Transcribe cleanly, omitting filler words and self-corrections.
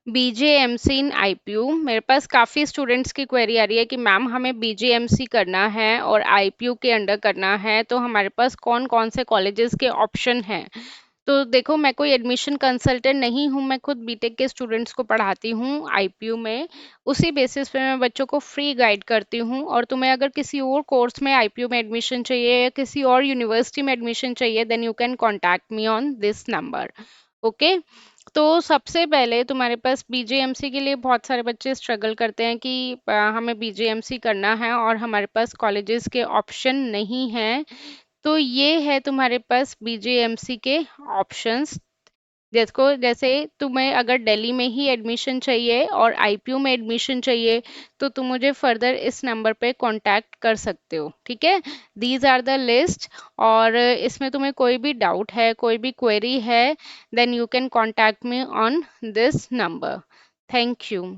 BJMC इन IPU, मेरे पास काफ़ी students की क्वेरी आ रही है कि मैम हमें बीजेएमसी करना है और आईपीयू के अंडर करना है, तो हमारे पास कौन कौन से कॉलेजेस के ऑप्शन हैं। तो देखो, मैं कोई एडमिशन कंसल्टेंट नहीं हूँ, मैं खुद बीटेक के स्टूडेंट्स को पढ़ाती हूँ आईपीयू में। उसी बेसिस पे मैं बच्चों को फ्री गाइड करती हूँ, और तुम्हें अगर किसी और कोर्स में आईपीयू में एडमिशन चाहिए या किसी और यूनिवर्सिटी में एडमिशन चाहिए, then you can contact me on this number. Okay. तो सबसे पहले तुम्हारे पास बीजेएमसी के लिए बहुत सारे बच्चे स्ट्रगल करते हैं कि हमें बीजेएमसी करना है और हमारे पास कॉलेजेस के ऑप्शन नहीं हैं। तो ये है तुम्हारे पास बीजेएमसी के ऑप्शंस। जिसको जैसे तुम्हें अगर दिल्ली में ही एडमिशन चाहिए और आईपीयू में एडमिशन चाहिए, तो तुम मुझे फर्दर इस नंबर पे कांटेक्ट कर सकते हो, ठीक है। These are the list. और इसमें तुम्हें कोई भी डाउट है, कोई भी क्वेरी है, then you can contact me on this number. Thank you.